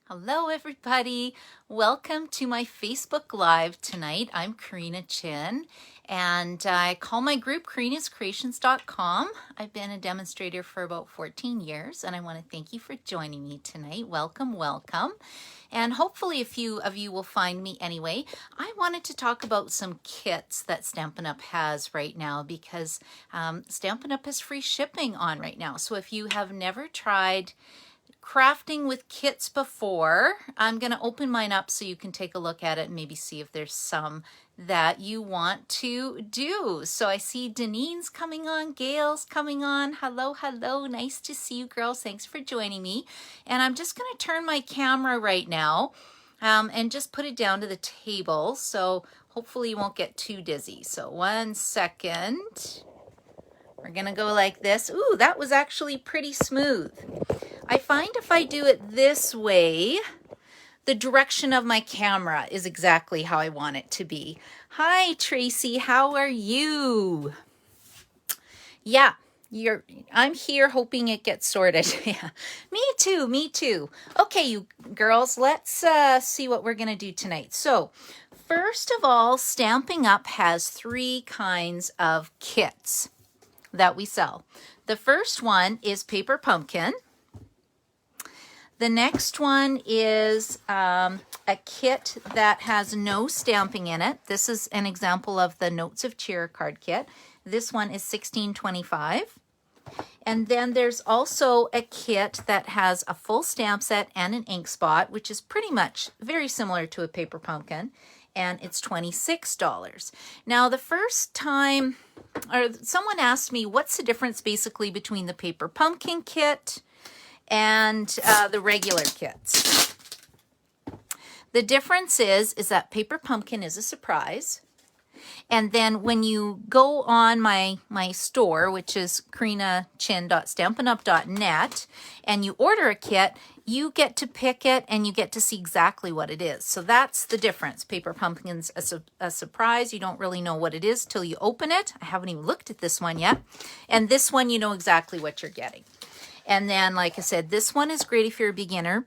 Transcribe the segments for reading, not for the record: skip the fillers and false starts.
Hello everybody, welcome to my Facebook Live tonight. I'm Karina Chin and I call my group karinascreations.com. I've been a demonstrator for about 14 years and I want to thank you for joining me tonight. Welcome, welcome. And hopefully a few of you will find me anyway. I wanted to talk about some kits that Stampin' Up! Has right now because Stampin' Up! Has free shipping on right now. So if you have never tried crafting with kits before, I'm going to open mine up so you can take a look at it and maybe see if there's some that you want to do. So I see Denine's coming on, Gail's coming on. Hello, hello. Nice to see you girls. Thanks for joining me. And I'm just going to turn my camera right now and just put it down to the table. So hopefully you won't get too dizzy. So 1 second. We're going to go like this. Ooh, that was actually pretty smooth. I find if I do it this way, the direction of my camera is exactly how I want it to be. Hi, Tracy. How are you? Yeah, I'm here hoping it gets sorted. Yeah, me too, me too. Okay, you girls, let's see what we're going to do tonight. So, first of all, Stampin' Up! Has 3 kinds of kits that we sell. The first one is Paper Pumpkin. The next one is a kit that has no stamping in it. This is an example of the Notes of Cheer card kit. This one is $16.25. And then there's also a kit that has a full stamp set and an ink spot, which is pretty much very similar to a Paper Pumpkin, and it's $26. Now, the first time, or someone asked me, what's the difference basically between the Paper Pumpkin kit and the regular kits? The difference is that Paper Pumpkin is a surprise. And then when you go on my store, which is karinachin.stampinup.net, and you order a kit, you get to pick it and you get to see exactly what it is. So that's the difference. Paper Pumpkin's a surprise. You don't really know what it is till you open it. I haven't even looked at this one yet. And this one, you know exactly what you're getting. And then, like I said, this one is great if you're a beginner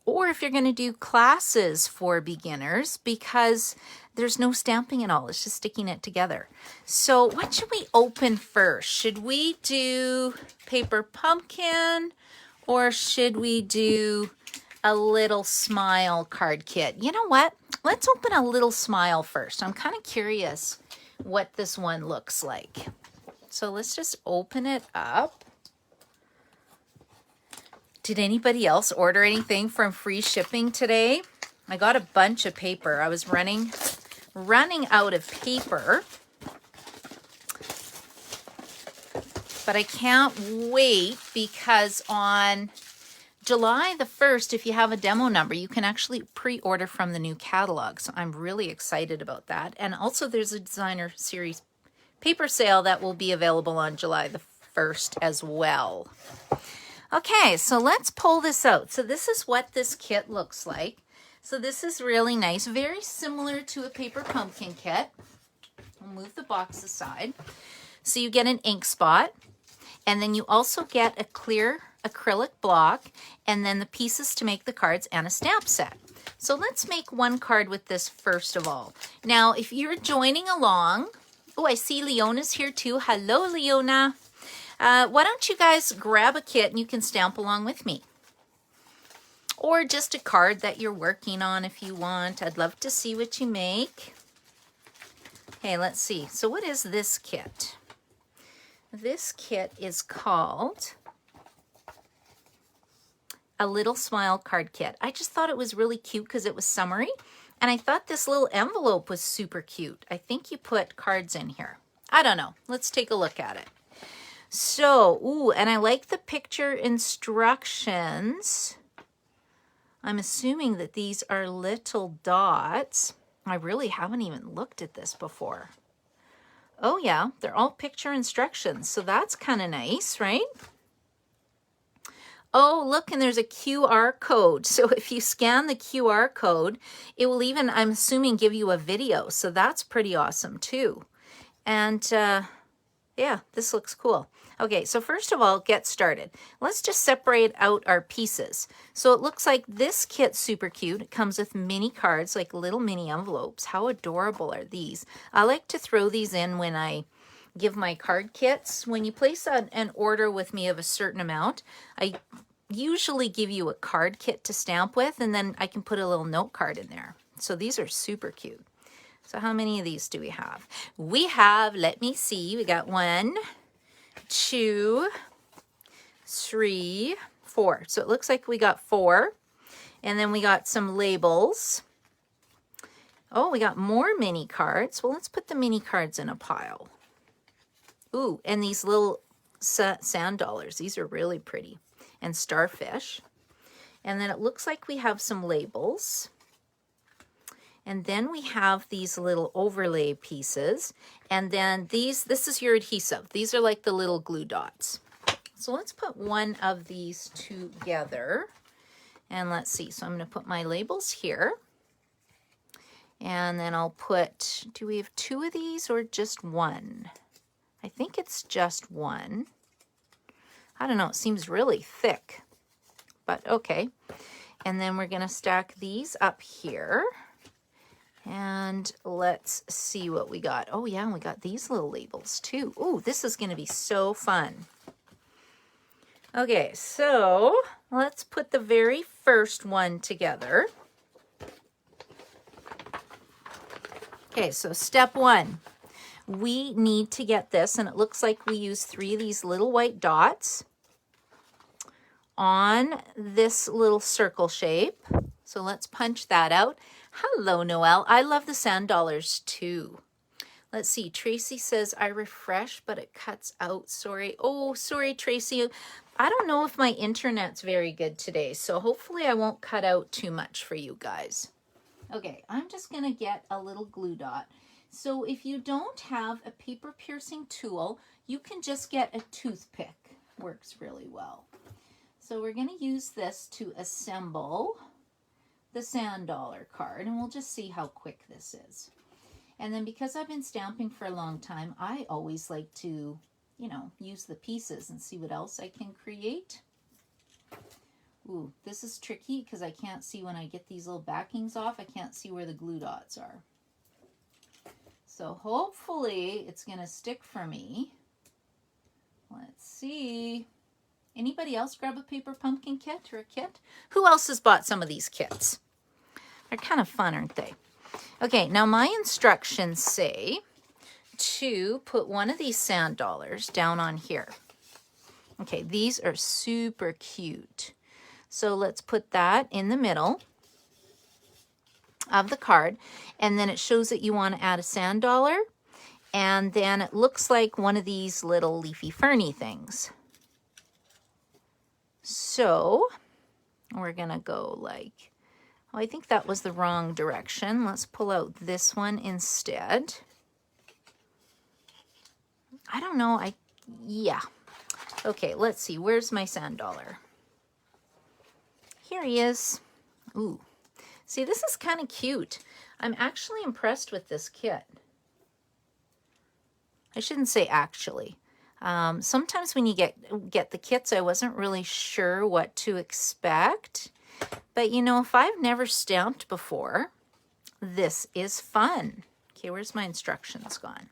or if you're going to do classes for beginners because there's no stamping at all. It's just sticking it together. So what should we open first? Should we do Paper Pumpkin or should we do a Little Smile card kit? You know what? Let's open a Little Smile first. I'm kind of curious what this one looks like. So let's just open it up. Did anybody else order anything from free shipping today? I got a bunch of paper. I was running out of paper. But I can't wait because on July the 1st, if you have a demo number, you can actually pre-order from the new catalog. So I'm really excited about that. And also there's a designer series paper sale that will be available on July the 1st as well. Okay, so let's pull this out. So this is what this kit looks like. So this is really nice, very similar to a Paper Pumpkin kit. I'll move the box aside. So you get an ink spot, and then you also get a clear acrylic block, and then the pieces to make the cards and a stamp set. So let's make one card with this first of all. Now, if you're joining along, oh, I see Leona's here too. Hello, Leona. Why don't you guys grab a kit and you can stamp along with me? Or just a card that you're working on if you want. I'd love to see what you make. Okay, let's see. So what is this kit? This kit is called a Little Smile card kit. I just thought it was really cute because it was summery. And I thought this little envelope was super cute. I think you put cards in here. I don't know. Let's take a look at it. So, ooh, and I like the picture instructions. I'm assuming that these are little dots. I really haven't even looked at this before. Oh yeah, they're all picture instructions. So that's kind of nice, right? Oh, look, and there's a QR code. So if you scan the QR code, it will even, I'm assuming, give you a video. So that's pretty awesome too. And yeah, this looks cool. Okay, so first of all, get started. Let's just separate out our pieces. So it looks like this kit's super cute. It comes with mini cards, like little mini envelopes. How adorable are these? I like to throw these in when I give my card kits. When you place an order with me of a certain amount, I usually give you a card kit to stamp with, and then I can put a little note card in there. So these are super cute. So how many of these do we have? We have, let me see, we got 1, 2, 3, 4. So it looks like we got 4. And then we got some labels. Oh, we got more mini cards. Well, let's put the mini cards in a pile. Ooh, and these little sand dollars. These are really pretty. And starfish. And then it looks like we have some labels. And then we have these little overlay pieces. And then this is your adhesive. These are like the little glue dots. So let's put one of these together. And let's see. So I'm going to put my labels here. And then I'll put, do we have 2 of these or just 1? I think it's just 1. I don't know. It seems really thick. But okay. And then we're going to stack these up here. And let's see what we got. Oh yeah, we got these little labels too. Oh, this is going to be so fun. Okay, so let's put the very first one together. Okay, so step 1. We need to get this, and it looks like we use 3 of these little white dots on this little circle shape. So let's punch that out. Hello, Noelle. I love the sand dollars too. Let's see. Tracy says, I refresh, but it cuts out. Sorry. Oh, sorry, Tracy. I don't know if my internet's very good today, so hopefully I won't cut out too much for you guys. Okay, I'm just going to get a little glue dot. So if you don't have a paper piercing tool, you can just get a toothpick. Works really well. So we're going to use this to assemble the sand dollar card, and we'll just see how quick this is. And then because I've been stamping for a long time, I always like to, you know, use the pieces and see what else I can create. Ooh, this is tricky because I can't see when I get these little backings off, I can't see where the glue dots are. So hopefully it's going to stick for me. Let's see. Anybody else grab a paper pumpkin kit or a kit? Who else has bought some of these kits? They're kind of fun, aren't they? Okay, now my instructions say to put one of these sand dollars down on here. Okay, these are super cute. So let's put that in the middle of the card. And then it shows that you want to add a sand dollar. And then it looks like one of these little leafy ferny things. So we're going to go like, oh, I think that was the wrong direction. Let's pull out this one instead. I don't know. Yeah. Okay, let's see. Where's my sand dollar? Here he is. Ooh. See, this is kind of cute. I'm actually impressed with this kit. I shouldn't say actually. Sometimes when you get the kits, I wasn't really sure what to expect. But, you know, if I've never stamped before, this is fun. Okay, where's my instructions gone?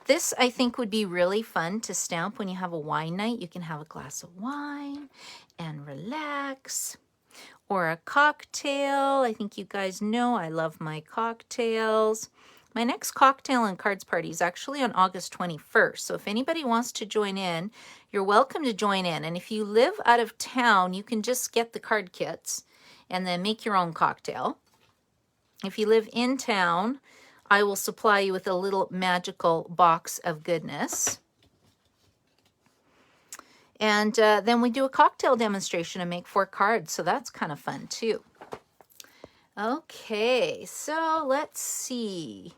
This, I think, would be really fun to stamp when you have a wine night. You can have a glass of wine and relax. Or a cocktail. I think you guys know I love my cocktails. My next cocktail and cards party is actually on August 21st. So if anybody wants to join in, you're welcome to join in. And if you live out of town, you can just get the card kits and then make your own cocktail. If you live in town, I will supply you with a little magical box of goodness. And then we do a cocktail demonstration and make 4 cards. So that's kind of fun too. Okay, so let's see.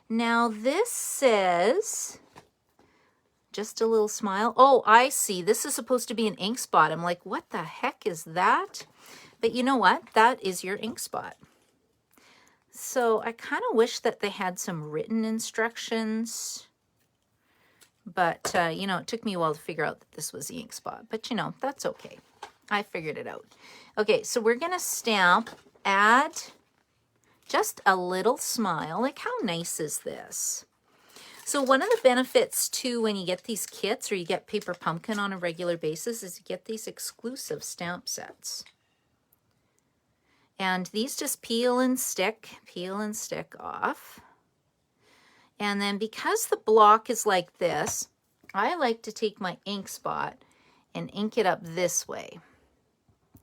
Now this says, just a little smile. Oh, I see. This is supposed to be an ink spot. I'm like, what the heck is that? But you know what? That is your ink spot. So I kind of wish that they had some written instructions. But, you know, it took me a while to figure out that this was the ink spot. But, you know, that's okay. I figured it out. Okay, so we're going to stamp, add just a little smile. Like, how nice is this? So one of the benefits too when you get these kits or you get Paper Pumpkin on a regular basis is you get these exclusive stamp sets. And these just peel and stick off. And then because the block is like this, I like to take my ink spot and ink it up this way,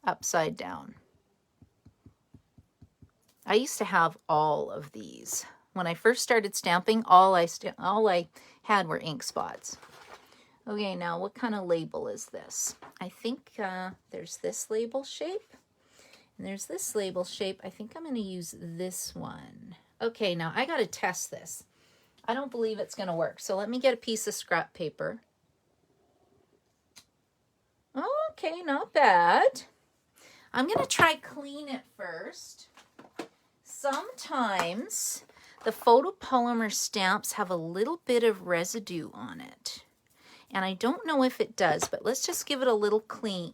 upside down. I used to have all of these. When I first started stamping, all I had were ink spots. Okay, now what kind of label is this? I think there's this label shape, and there's this label shape. I think I'm going to use this one. Okay, now I got to test this. I don't believe it's going to work, so let me get a piece of scrap paper. Okay, not bad. I'm going to try clean it first. Sometimes the photopolymer stamps have a little bit of residue on it. And I don't know if it does, but let's just give it a little clean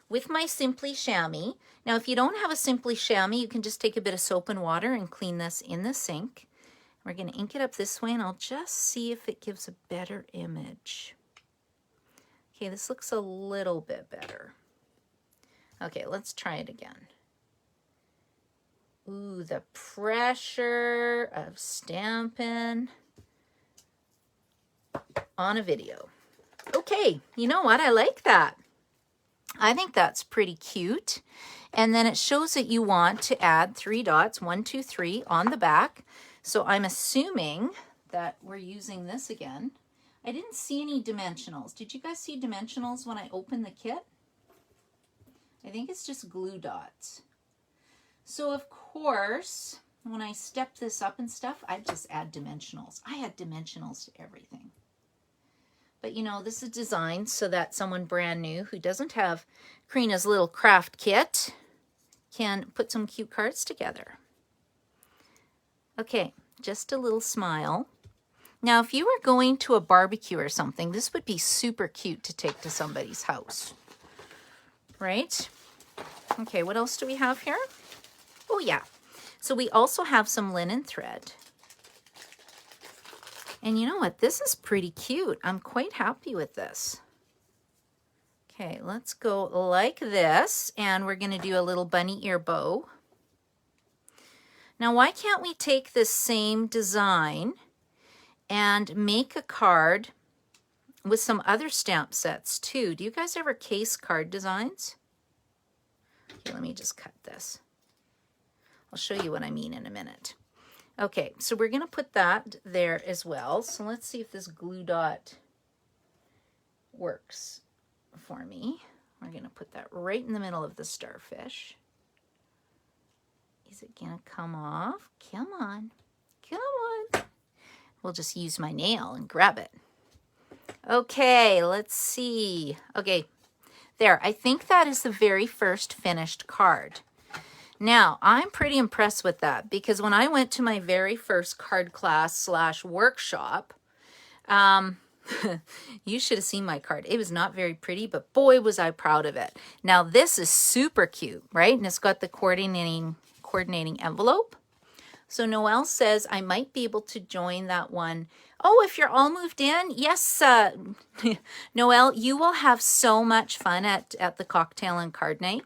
with my Simply Chamois. Now, if you don't have a Simply Chamois, you can just take a bit of soap and water and clean this in the sink. We're going to ink it up this way, and I'll just see if it gives a better image. Okay, this looks a little bit better. Okay, let's try it again. Ooh, the pressure of stamping on a video. Okay, you know what? I like that. I think that's pretty cute. And then it shows that you want to add 3 dots, 1, 2, 3 on the back. So I'm assuming that we're using this again. I didn't see any dimensionals. Did you guys see dimensionals when I opened the kit? I think it's just glue dots. So of course, when I step this up and stuff, I just add dimensionals. I add dimensionals to everything. But you know, this is designed so that someone brand new who doesn't have Karina's little craft kit can put some cute cards together. Okay, just a little smile. Now, if you were going to a barbecue or something, this would be super cute to take to somebody's house, right? Okay, what else do we have here? Oh yeah, so we also have some linen thread. And you know what? This is pretty cute. I'm quite happy with this. Okay, let's go like this, and we're going to do a little bunny ear bow. Now, why can't we take this same design and make a card with some other stamp sets too? Do you guys ever case card designs? Okay, let me just cut this. I'll show you what I mean in a minute. Okay, so we're going to put that there as well. So let's see if this glue dot works for me. We're going to put that right in the middle of the starfish. Is it going to come off? Come on. Come on. We'll just use my nail and grab it. Okay, let's see. Okay, there. I think that is the very first finished card. Now, I'm pretty impressed with that because when I went to my very first card class / workshop, you should have seen my card. It was not very pretty, but boy, was I proud of it. Now, this is super cute, right? And it's got the coordinating envelope. So Noelle says I might be able to join that one. Oh, if you're all moved in, yes, Noelle, you will have so much fun at the cocktail and card night.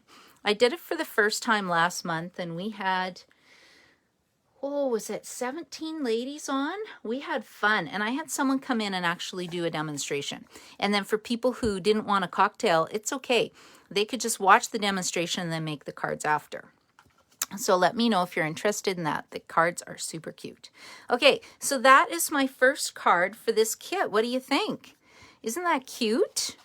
I did it for the first time last month, and we had, was it 17 ladies on? We had fun, and I had someone come in and actually do a demonstration. And then for people who didn't want a cocktail, it's okay. They could just watch the demonstration and then make the cards after. So let me know if you're interested in that. The cards are super cute. Okay, so that is my first card for this kit. What do you think? Isn't that cute?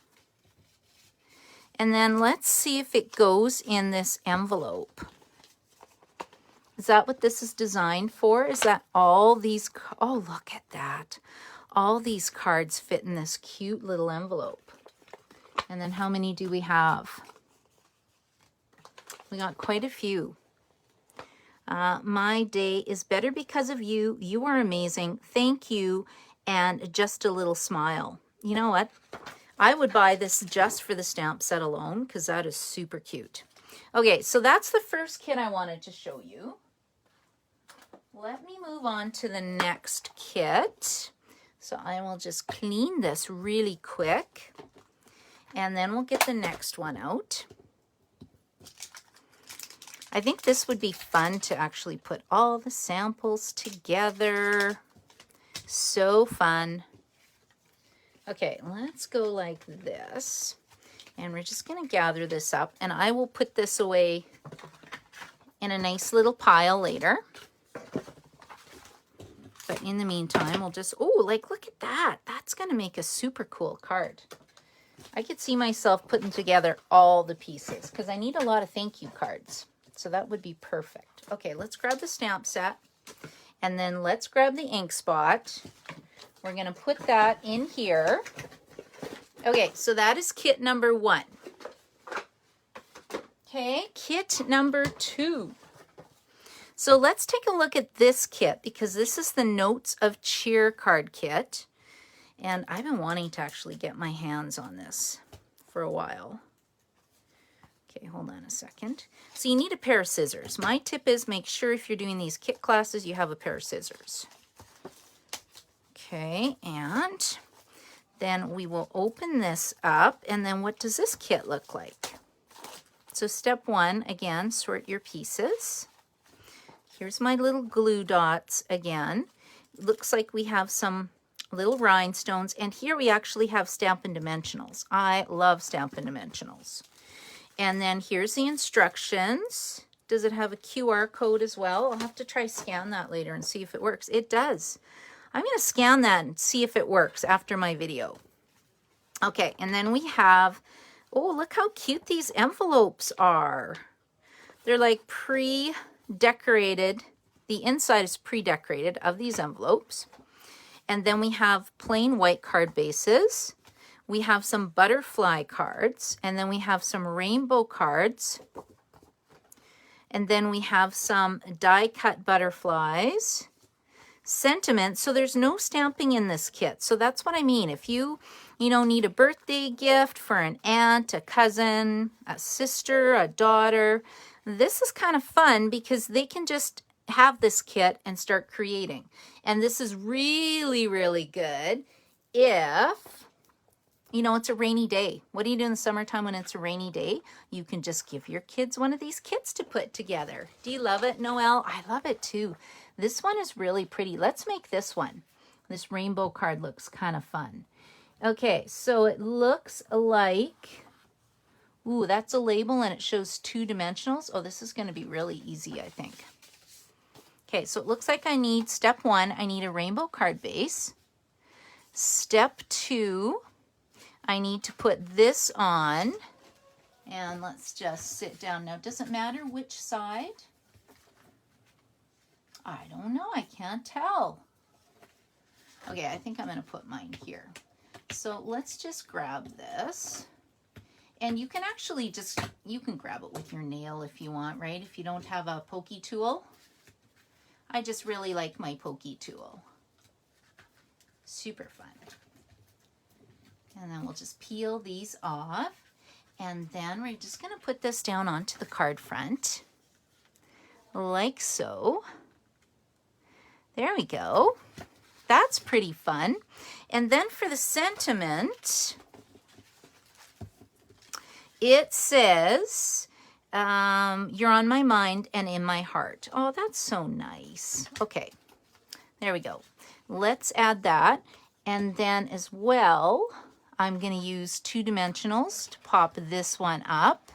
And then let's see if it goes in this envelope. Is that what this is designed for? Is that all these, oh, look at that. All these cards fit in this cute little envelope. And then how many do we have? We got quite a few. My day is better because of you. You are amazing. Thank you. And just a little smile. You know what? I would buy this just for the stamp set alone because that is super cute. Okay, so that's the first kit I wanted to show you. Let me move on to the next kit. So I will just clean this really quick. And then we'll get the next one out. I think this would be fun to actually put all the samples together. So fun. Okay, let's go like this. And we're just going to gather this up. And I will put this away in a nice little pile later. But in the meantime, we'll just, oh, like, look at that. That's going to make a super cool card. I could see myself putting together all the pieces because I need a lot of thank you cards. So that would be perfect. Okay, let's grab the stamp set. And then let's grab the ink spot. We're going to put that in here. Okay, so that is kit number 1. Okay, kit number 2. So let's take a look at this kit because this is the Notes of Cheer card kit. And I've been wanting to actually get my hands on this for a while. Okay, hold on a second. So you need a pair of scissors. My tip is make sure if you're doing these kit classes, you have a pair of scissors. Okay, and then we will open this up. And then what does this kit look like? So step 1, again, sort your pieces. Here's my little glue dots again. Looks like we have some little rhinestones. And here we actually have Stampin' Dimensionals. I love Stampin' Dimensionals. And then here's the instructions. Does it have a QR code as well? I'll have to try scan that later and see if it works. It does. I'm going to scan that and see if it works after my video. Okay, and then we have, oh, look how cute these envelopes are. They're like pre-decorated. The inside is pre-decorated of these envelopes. And then we have plain white card bases. We have some butterfly cards, and then we have some rainbow cards. And then we have some die-cut butterflies. Sentiment, so there's no stamping in this kit. So that's what I mean. If you need a birthday gift for an aunt, a cousin, a sister, a daughter, this is kind of fun because they can just have this kit and start creating. And this is really, really good if it's a rainy day. What do you do in the summertime when it's a rainy day? You can just give your kids one of these kits to put together. Do you love it, Noelle? I love it too. This one is really pretty. Let's make this one. This rainbow card looks kind of fun. Okay, so it looks like, ooh, that's a label and it shows 2 dimensionals. Oh, this is going to be really easy, I think. Okay, so it looks like I need, step 1, I need a rainbow card base. Step 2, I need to put this on, and let's just sit down. Now, does it matter which side? I don't know. I can't tell. Okay, I think I'm going to put mine here. So let's just grab this. And you can actually you can grab it with your nail if you want, right? If you don't have a pokey tool. I just really like my pokey tool. Super fun. And then we'll just peel these off. And then we're just going to put this down onto the card front. Like so. There we go. That's pretty fun. And then for the sentiment, it says, you're on my mind and in my heart. Oh, that's so nice. Okay, there we go. Let's add that. And then as well, I'm going to use 2 dimensionals to pop this one up.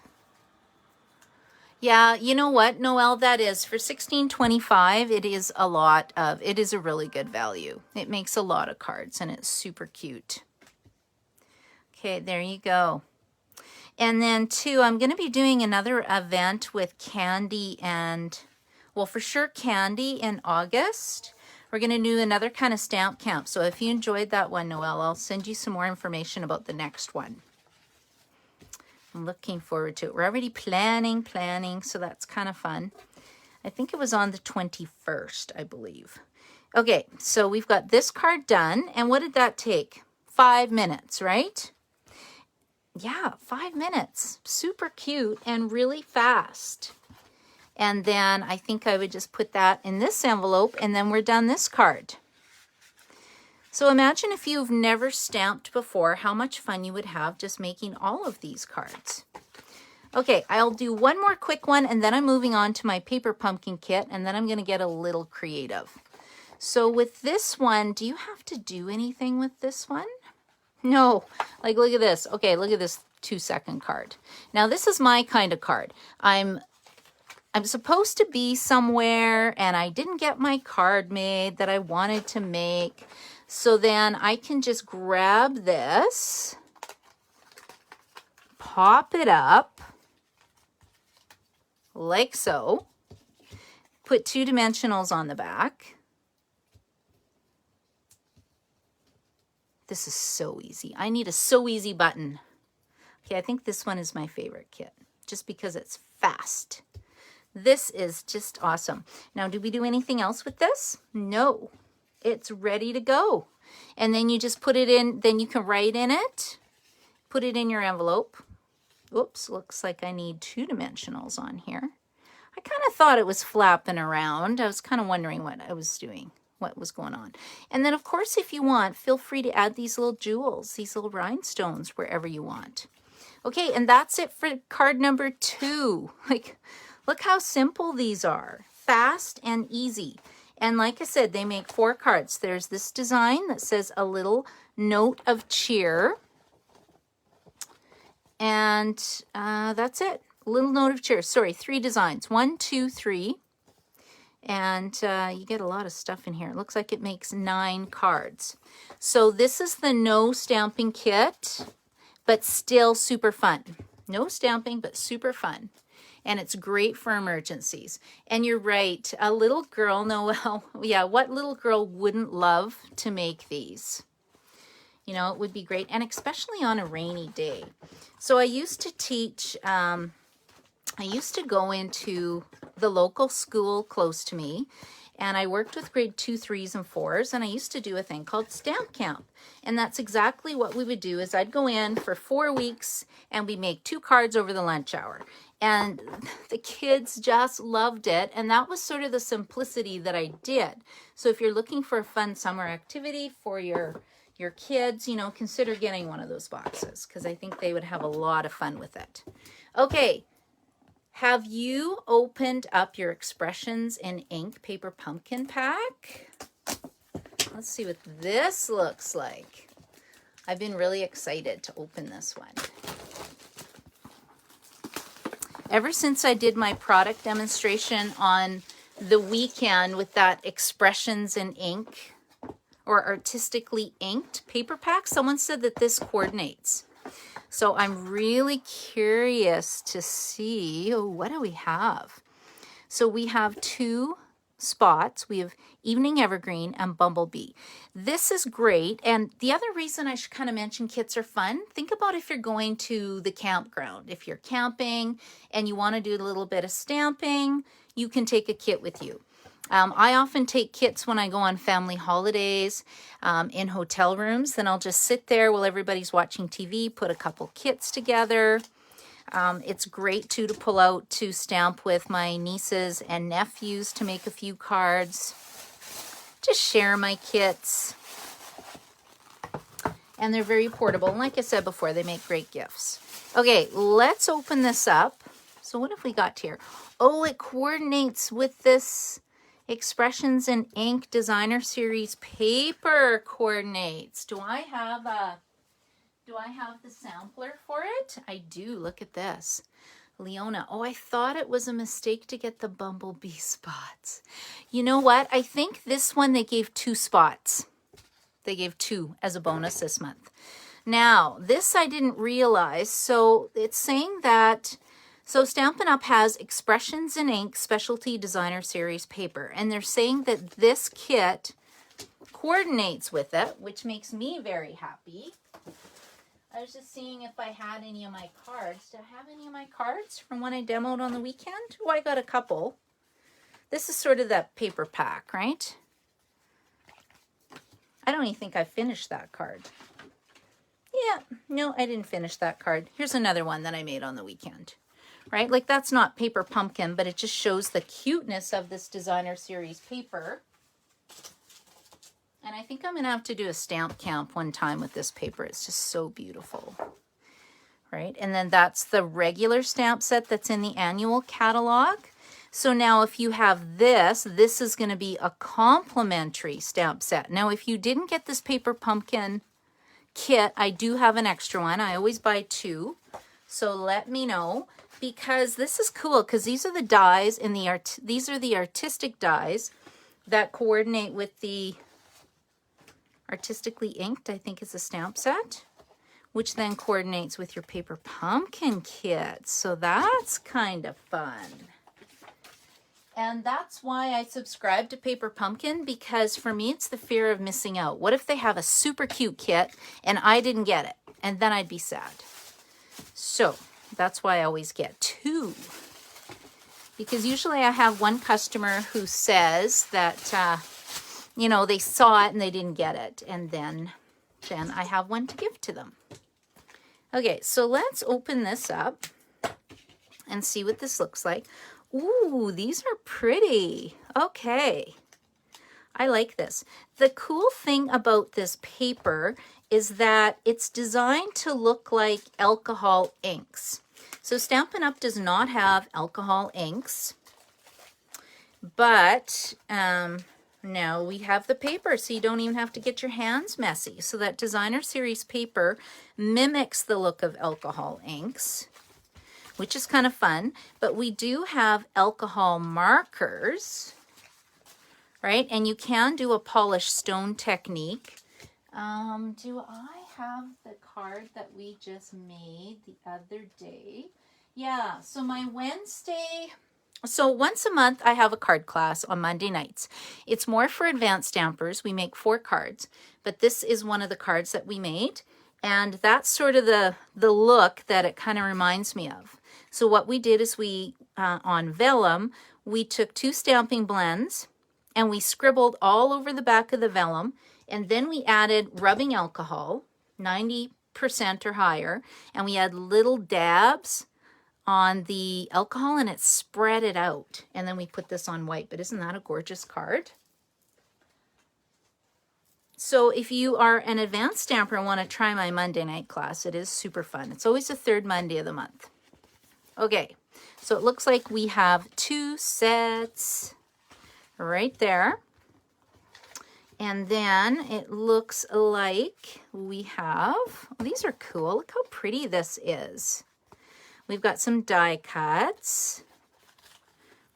Yeah, you know what, Noelle, that is for $16.25. It is it is a really good value. It makes a lot of cards and it's super cute. Okay, there you go. And then too, I'm going to be doing another event with Candy and, well, for sure Candy in August. We're going to do another kind of stamp camp. So if you enjoyed that one, Noelle, I'll send you some more information about the next one. I'm looking forward to it. We're already planning, so that's kind of fun. I think it was on the 21st, I believe. Okay, so we've got this card done. And what did that take? 5 minutes, right? Yeah, 5 minutes. Super cute and really fast. And then I think I would just put that in this envelope, and then we're done this card. So imagine if you've never stamped before, how much fun you would have just making all of these cards. Okay, I'll do one more quick one, and then I'm moving on to my paper pumpkin kit, and then I'm going to get a little creative. So with this one, do you have to do anything with this one? No. Like, look at this. Okay, look at this 2-second card. Now, this is my kind of card. I'm supposed to be somewhere, and I didn't get my card made that I wanted to make. So then I can just grab this, pop it up, like so, put 2 dimensionals on the back. This is so easy. I need a so easy button. Okay, I think this one is my favorite kit, just because it's fast. This is just awesome. Now, do we do anything else with this? No. It's ready to go. And then you just put it in, then you can write in it, put it in your envelope. Oops, looks like I need 2 dimensionals on here. I kind of thought it was flapping around. I was kind of wondering what I was doing, what was going on. And then, of course, if you want, feel free to add these little jewels, these little rhinestones wherever you want. Okay, and that's it for card number 2. Like, look how simple these are. Fast and easy. And like I said, they make 4 cards. There's this design that says a little note of cheer. And that's it. A little note of cheer. Sorry, 3 designs. 1, 2, 3. And you get a lot of stuff in here. It looks like it makes 9 cards. So this is the no stamping kit, but still super fun. No stamping, but super fun. And it's great for emergencies. And you're right, a little girl, Noelle, yeah, what little girl wouldn't love to make these? You know, it would be great, and especially on a rainy day. So I used to teach, I used to go into the local school close to me, and I worked with grade 2, 3s, and 4s, and I used to do a thing called Stamp Camp. And that's exactly what we would do, is I'd go in for 4 weeks, and we'd make 2 cards over the lunch hour. And the kids just loved it, and that was sort of the simplicity that I did. So if you're looking for a fun summer activity for your kids, you know, consider getting one of those boxes, because I think they would have a lot of fun with it. Okay. Have you opened up your Expressions in Ink paper pumpkin pack? Let's see what this looks like. I've been really excited to open this one. Ever since I did my product demonstration on the weekend with that Expressions in Ink or artistically inked paper pack, someone said that this coordinates. So I'm really curious to see, oh, what do we have? So we have 2 spots. We have Evening Evergreen and Bumblebee. This is great. And the other reason I should kind of mention kits are fun, think about if you're going to the campground. If you're camping and you want to do a little bit of stamping, you can take a kit with you. I often take kits when I go on family holidays in hotel rooms. Then I'll just sit there while everybody's watching TV, put a couple kits together. It's great, too, to pull out to stamp with my nieces and nephews to make a few cards. Just share my kits. And they're very portable. And like I said before, they make great gifts. Okay, let's open this up. So what have we got here? Oh, it coordinates with this Expressions in Ink Designer Series paper coordinates. Do I have the sampler for it? I do. Look at this. Leona. Oh, I thought it was a mistake to get the Bumblebee spots. You know what? I think this one they gave 2 spots. They gave 2 as a bonus this month. Now, this I didn't realize. So it's saying that, so Stampin' Up! Has Expressions in Ink Specialty Designer Series paper. And they're saying that this kit coordinates with it, which makes me very happy. I was just seeing if I had any of my cards. Do I have any of my cards from when I demoed on the weekend? Oh, I got a couple. This is sort of that paper pack, right? I don't even think I finished that card. Yeah, no, I didn't finish that card. Here's another one that I made on the weekend, right? Like that's not paper pumpkin, but it just shows the cuteness of this designer series paper. And I think I'm going to have to do a stamp camp one time with this paper. It's just so beautiful, right? And then that's the regular stamp set that's in the annual catalog. So now if you have this is going to be a complimentary stamp set. Now, if you didn't get this paper pumpkin kit, I do have an extra one. I always buy two. So let me know, because this is cool, because these are the dies in the these are the artistic dies that coordinate with the Artistically Inked, I think is a stamp set, which then coordinates with your paper pumpkin kit. So that's kind of fun. And that's why I subscribe to Paper Pumpkin, because for me, it's the fear of missing out. What if they have a super cute kit and I didn't get it? And then I'd be sad. So that's why I always get two. Because usually I have one customer who says that, you know, they saw it and they didn't get it. And then I have one to give to them. Okay, so let's open this up and see what this looks like. Ooh, these are pretty. Okay. I like this. The cool thing about this paper is that it's designed to look like alcohol inks. So Stampin' Up! Does not have alcohol inks, but now we have the paper, so you don't even have to get your hands messy. So that designer series paper mimics the look of alcohol inks, which is kind of fun. But we do have alcohol markers, right? And you can do a polished stone technique. Do I have the card that we just made the other day? Yeah, so my Wednesday, so once a month I have a card class on Monday nights. It's more for advanced stampers. We make 4 cards, but this is one of the cards that we made. And that's sort of the look that it kind of reminds me of. So what we did is we, on vellum, we took 2 stamping blends and we scribbled all over the back of the vellum. And then we added rubbing alcohol, 90% or higher. And we had little dabs on the alcohol and it spread it out. And then we put this on white. But isn't that a gorgeous card? So if you are an advanced stamper and want to try my Monday night class, it is super fun. It's always the 3rd Monday of the month. Okay, so it looks like we have 2 sets right there. And then it looks like we have, oh, these are cool. Look how pretty this is. We've got some die cuts.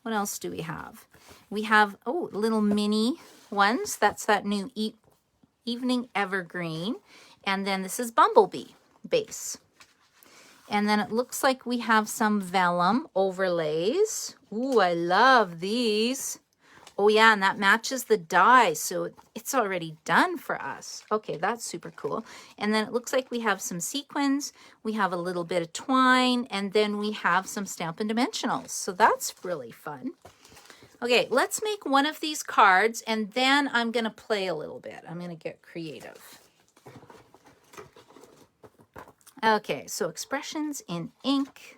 What else do we have? We have, oh, little mini ones. That's that new Evening Evergreen. And then this is Bumblebee base. And then it looks like we have some vellum overlays. Ooh, I love these. Oh yeah, and that matches the die, so it's already done for us. Okay, that's super cool. And then it looks like we have some sequins, we have a little bit of twine, and then we have some Stampin' Dimensionals. So that's really fun. Okay, let's make one of these cards, and then I'm gonna play a little bit. I'm gonna get creative. Okay, so expressions in ink,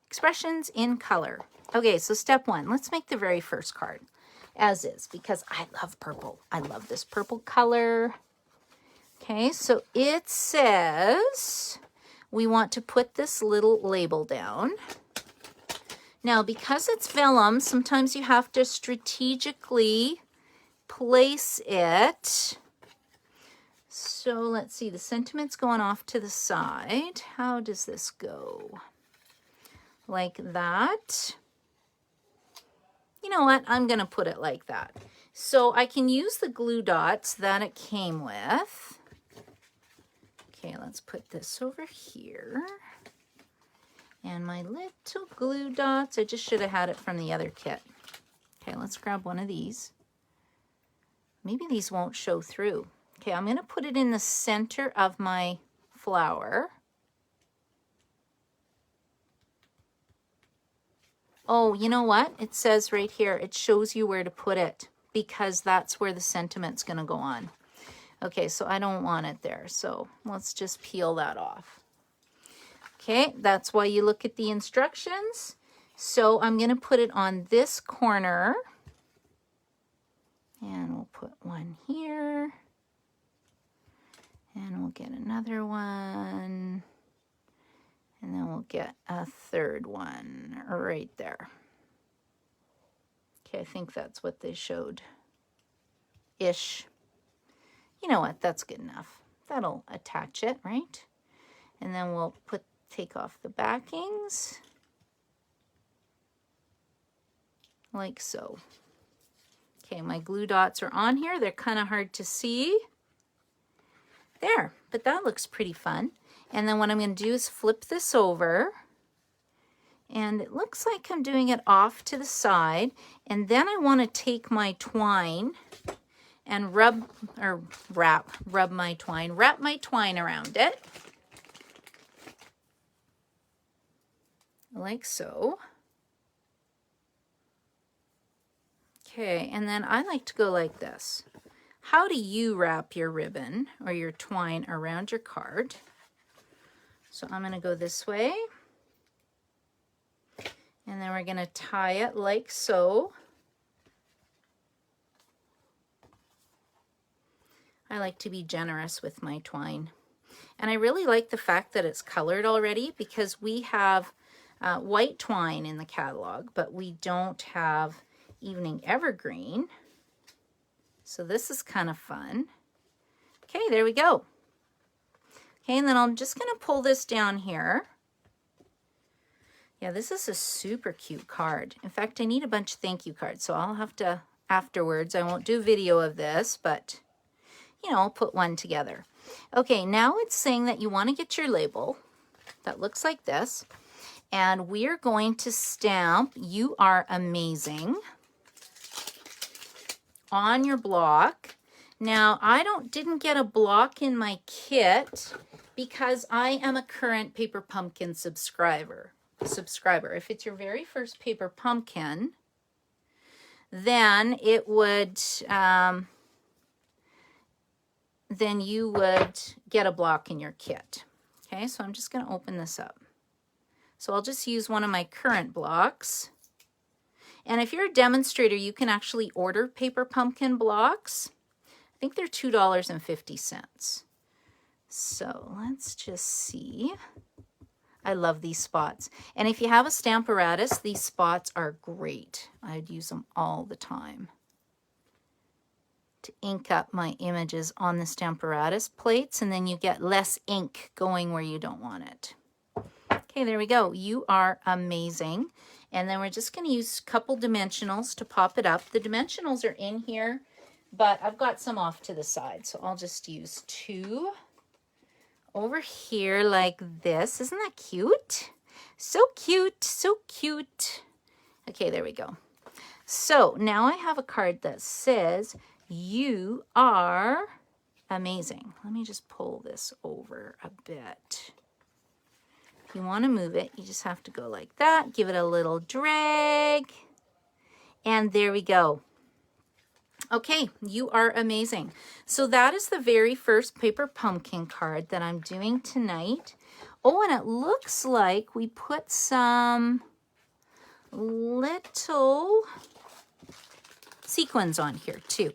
expressions in color. Okay, so step 1, let's make the very first card as is, because I love purple. I love this purple color. Okay, so it says we want to put this little label down. Now, because it's vellum, sometimes you have to strategically place it. So let's see, the sentiment's going off to the side. How does this go? Like that. You know what? I'm going to put it like that. So I can use the glue dots that it came with. Okay, let's put this over here. And my little glue dots, I just should have had it from the other kit. Okay, let's grab one of these. Maybe these won't show through. Okay, I'm going to put it in the center of my flower. Oh, you know what? It says right here, it shows you where to put it because that's where the sentiment's going to go on. Okay, so I don't want it there. So let's just peel that off. Okay, that's why you look at the instructions. So I'm going to put it on this corner. And we'll put one here. And we'll get another one. And then we'll get a third one right there. Okay, I think that's what they showed. Ish. You know what? That's good enough. That'll attach it, right? And then we'll take off the backings. Like so. Okay, my glue dots are on here. They're kind of hard to see. There, but that looks pretty fun. And then what I'm going to do is flip this over. And it looks like I'm doing it off to the side. And then I want to take my twine and wrap my twine around it. Like so. Okay, and then I like to go like this. How do you wrap your ribbon or your twine around your card? So I'm going to go this way. And then we're going to tie it like so. I like to be generous with my twine. And I really like the fact that it's colored already because we have white twine in the catalog, but we don't have Evening Evergreen. So this is kind of fun. Okay, there we go. Okay, and then I'm just going to pull this down here. Yeah, this is a super cute card. In fact, I need a bunch of thank you cards, so I'll have to afterwards. I won't do video of this, but, you know, I'll put one together. Okay, now it's saying that you want to get your label that looks like this, and we're going to stamp "You Are Amazing" on your block. Now, I didn't get a block in my kit because I am a current Paper Pumpkin subscriber. If it's your very first Paper Pumpkin, then it would, then you would get a block in your kit. Okay, so I'm just going to open this up. So I'll just use one of my current blocks. And if you're a demonstrator, you can actually order Paper Pumpkin blocks. I think they're $2.50. So let's just see. I love these spots. And if you have a Stamparatus, these spots are great. I'd use them all the time to ink up my images on the Stamparatus plates, and then you get less ink going where you don't want it. Okay, there we go. You Are Amazing. And then we're just going to use a couple dimensionals to pop it up. The dimensionals are in here, but I've got some off to the side, so I'll just use two over here like this. Isn't that cute? So cute, so cute. Okay, there we go. So now I have a card that says, "You are amazing." Let me just pull this over a bit. If you want to move it, you just have to go like that. Give it a little drag. And there we go. Okay, you are amazing. So that is the very first Paper Pumpkin card that I'm doing tonight. Oh, and it looks like we put some little sequins on here too.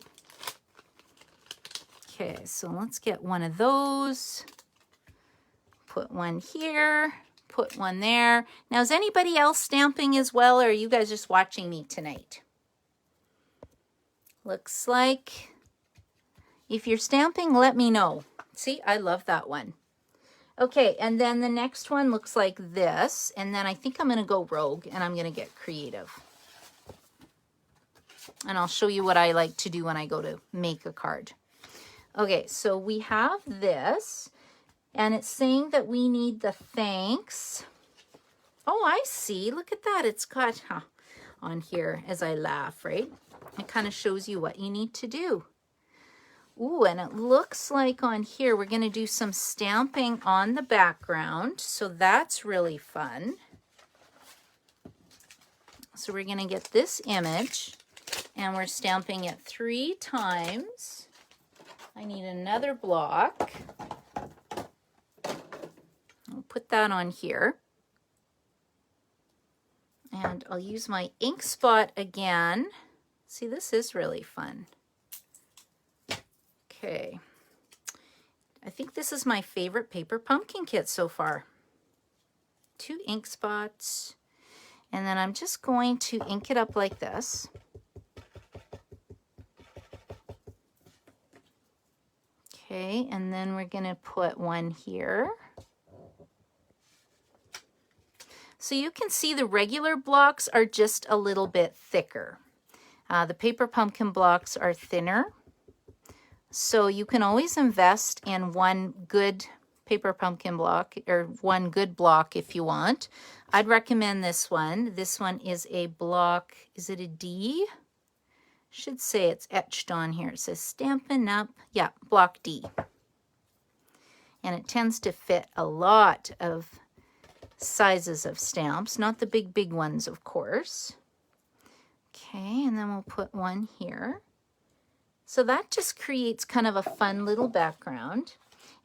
Okay, so let's get one of those. Put one here, put one there. Now, is anybody else stamping as well, or are you guys just watching me tonight? Looks like if you're stamping, let me know. See, I love that one. Okay, and then the next one looks like this, and then I think I'm going to go rogue, and I'm going to get creative. And I'll show you what I like to do when I go to make a card. Okay, so we have this, and it's saying that we need the thanks. Oh, I see. Look at that. It's got on here as I laugh, right? It kind of shows you what you need to do. Ooh, and it looks like on here we're going to do some stamping on the background. So that's really fun. So we're going to get this image and we're stamping it 3 times. I need another block. I'll put that on here. And I'll use my ink spot again. See, this is really fun. Okay. I think this is my favorite paper pumpkin kit so far. 2 ink spots. And then I'm just going to ink it up like this. Okay, and then we're going to put one here. So you can see the regular blocks are just a little bit thicker. The paper pumpkin blocks are thinner. So you can always invest in one good paper pumpkin block, or one good block if you want. I'd recommend this one. This one is a block, is it a D? Should say it's etched on here. It says Stampin' Up, yeah, block D. And it tends to fit a lot of sizes of stamps, not the big ones, of course. Okay, and then we'll put one here. So that just creates kind of a fun little background.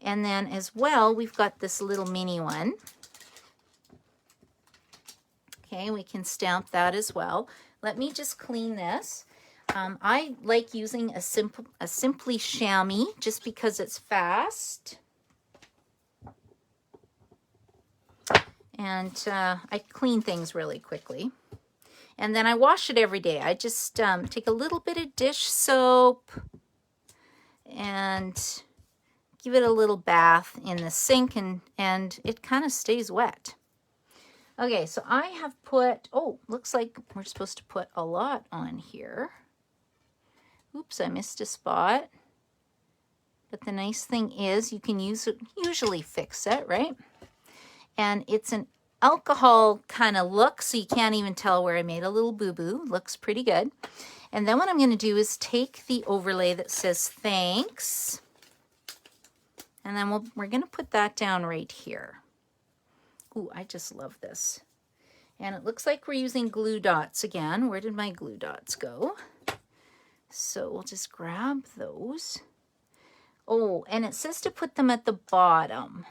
And then as well, we've got this little mini one. Okay, we can stamp that as well. Let me just clean this. I like using a Simply Chamois just because it's fast. And I clean things really quickly. And then I wash it every day. I just take a little bit of dish soap and give it a little bath in the sink, and it kind of stays wet. Okay, so I have put, oh, looks like we're supposed to put a lot on here. Oops, I missed a spot. But the nice thing is you can usually fix it, right? And it's an alcohol kind of look, so you can't even tell where I made a little boo-boo. Looks pretty good. And then what I'm going to do is take the overlay that says thanks, and then we're going to put that down right here. Ooh, I just love this. And it looks like we're using glue dots again. Where did my glue dots go? So we'll just grab those. Oh, and it says to put them at the bottom.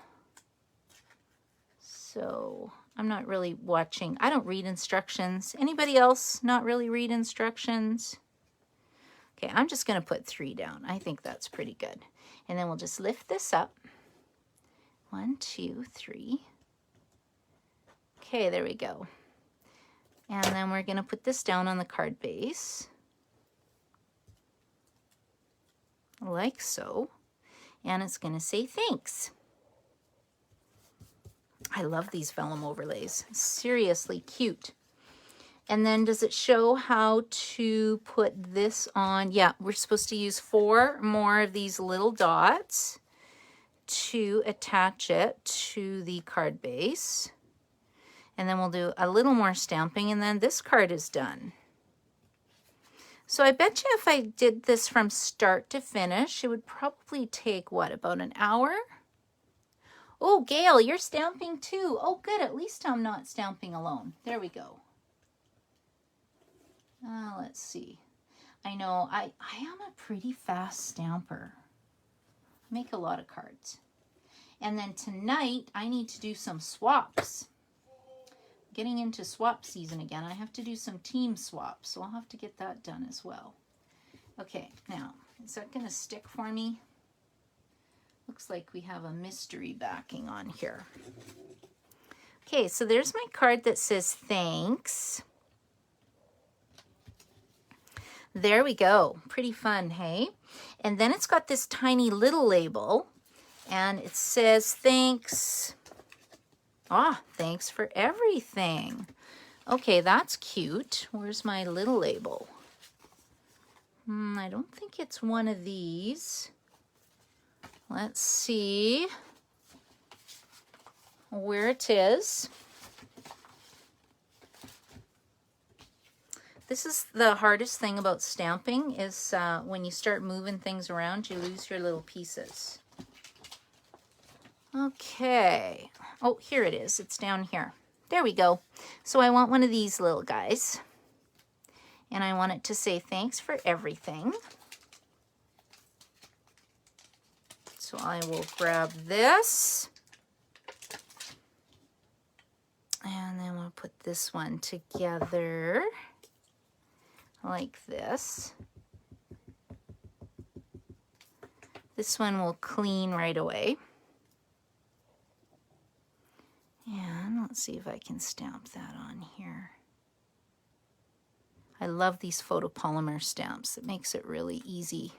So I'm not really watching. I don't read instructions. Anybody else not really read instructions? Okay, I'm just going to put 3 down. I think that's pretty good. And then we'll just lift this up. 1, 2, 3. Okay, there we go. And then we're going to put this down on the card base. Like so. And it's going to say thanks. I love these vellum overlays. Seriously cute. And then does it show how to put this on? Yeah, we're supposed to use 4 more of these little dots to attach it to the card base. And then we'll do a little more stamping, and then this card is done. So I bet you if I did this from start to finish, it would probably take, what, about an hour? Oh, Gail, you're stamping too. Oh, good. At least I'm not stamping alone. There we go. Let's see. I know I am a pretty fast stamper. I make a lot of cards. And then tonight, I need to do some swaps. Getting into swap season again. I have to do some team swaps, so I'll have to get that done as well. Okay, now, is that going to stick for me? Looks like we have a mystery backing on here. Okay, so there's my card that says thanks. There we go. Pretty fun, hey? And then it's got this tiny little label, and it says thanks. Ah, thanks for everything. Okay, that's cute. Where's my little label? I don't think it's one of these. Let's see where it is. This is the hardest thing about stamping is when you start moving things around, you lose your little pieces. Okay. Oh, here it is. It's down here. There we go. So I want one of these little guys. And I want it to say thanks for everything. So I will grab this. And then we'll put this one together like this. This one will clean right away. And let's see if I can stamp that on here. I love these photopolymer stamps. It makes it really easy